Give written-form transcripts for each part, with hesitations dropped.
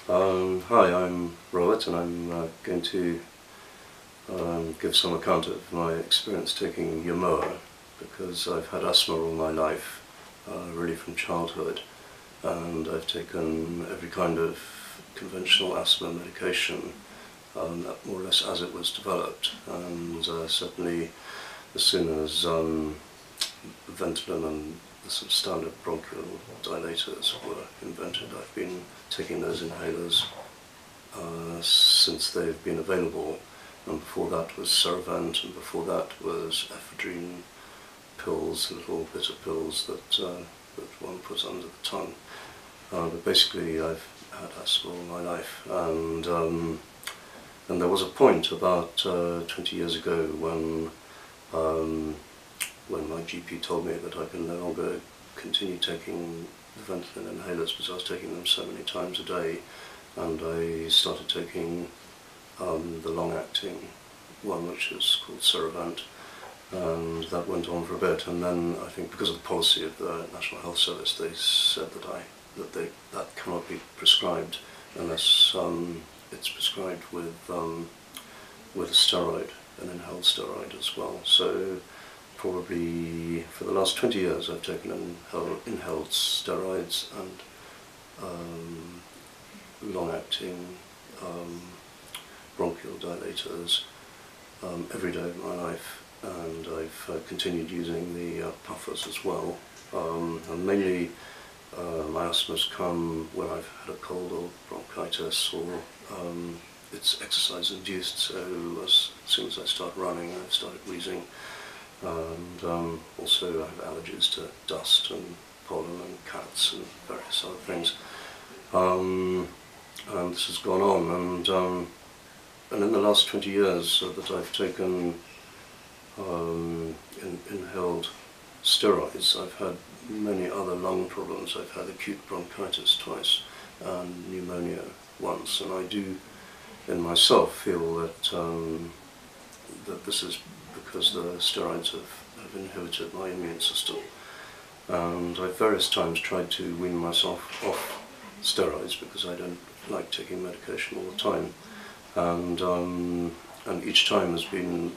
Hi, I'm Robert, and I'm going to give some account of my experience taking Yamoa, because I've had asthma all my life, really from childhood, and I've taken every kind of conventional asthma medication, more or less as it was developed, and certainly as soon as Ventolin and the sort of standard bronchial dilators were invented, I've been taking those inhalers since they've been available, and before that was Ceravent, and before that was ephedrine pills, little bitter pills that one put under the tongue. But basically I've had asthma all my life, and there was a point about 20 years ago when my GP told me that I can no longer continue taking the Ventolin inhalers because I was taking them so many times a day, and I started taking the long-acting one, which is called Ceravent, and that went on for a bit, and then I think because of the policy of the National Health Service, they said that cannot be prescribed unless it's prescribed with a steroid, an inhaled steroid as well. So probably for the last 20 years I've taken inhaled steroids and long-acting bronchial dilators every day of my life, and I've continued using the puffers as well, and mainly my asthma's come when I've had a cold or bronchitis, or it's exercise induced, so as soon as I start running I've started wheezing, and also I have allergies to dust and pollen and cats and various other things, and this has gone on, and in the last 20 years that I've taken inhaled steroids, I've had many other lung problems. I've had acute bronchitis twice and pneumonia once, and I do in myself feel that that this is because the steroids have inhibited my immune system, and I've various times tried to wean myself off steroids because I don't like taking medication all the time, and each time has been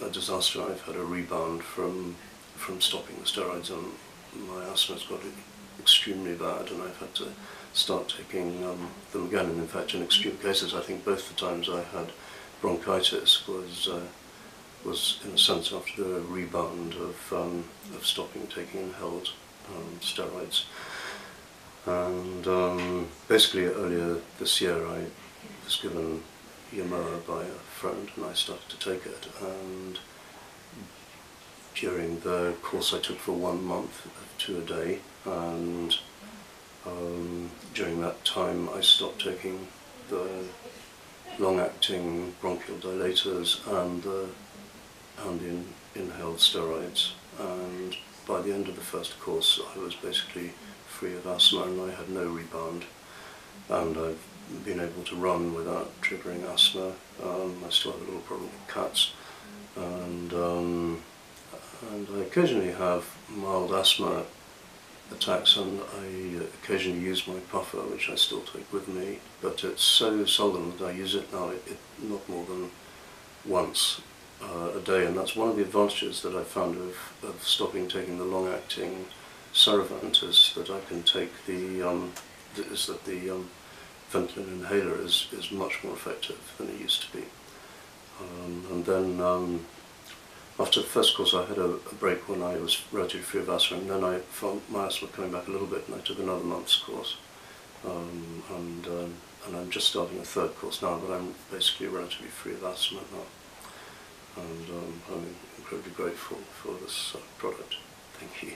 a disaster. I've had a rebound from stopping the steroids, and my asthma's got extremely bad, and I've had to start taking them again. And in fact, in extreme cases, I think both the times I had bronchitis was in a sense after the rebound of stopping taking inhaled steroids. And basically earlier this year I was given Yamoa by a friend, and I started to take it, and during the course I took for 1 month, 2 a day, and during that time I stopped taking the long-acting bronchial dilators and the inhaled steroids, and by the end of the first course I was basically free of asthma, and I had no rebound, and I've been able to run without triggering asthma. I still have a little problem with cats, and I occasionally have mild asthma attacks, and I occasionally use my puffer, which I still take with me, but it's so seldom that I use it now, not more than once a day, and that's one of the advantages that I found of stopping taking the long-acting Ceravent, is that I can take the Ventolin inhaler is much more effective than it used to be. And then after the first course I had a break when I was relatively free of asthma, and then I found my asthma coming back a little bit, and I took another month's course. And I'm just starting a third course now, but I'm basically relatively free of asthma now. And I'm incredibly grateful for this product. Thank you.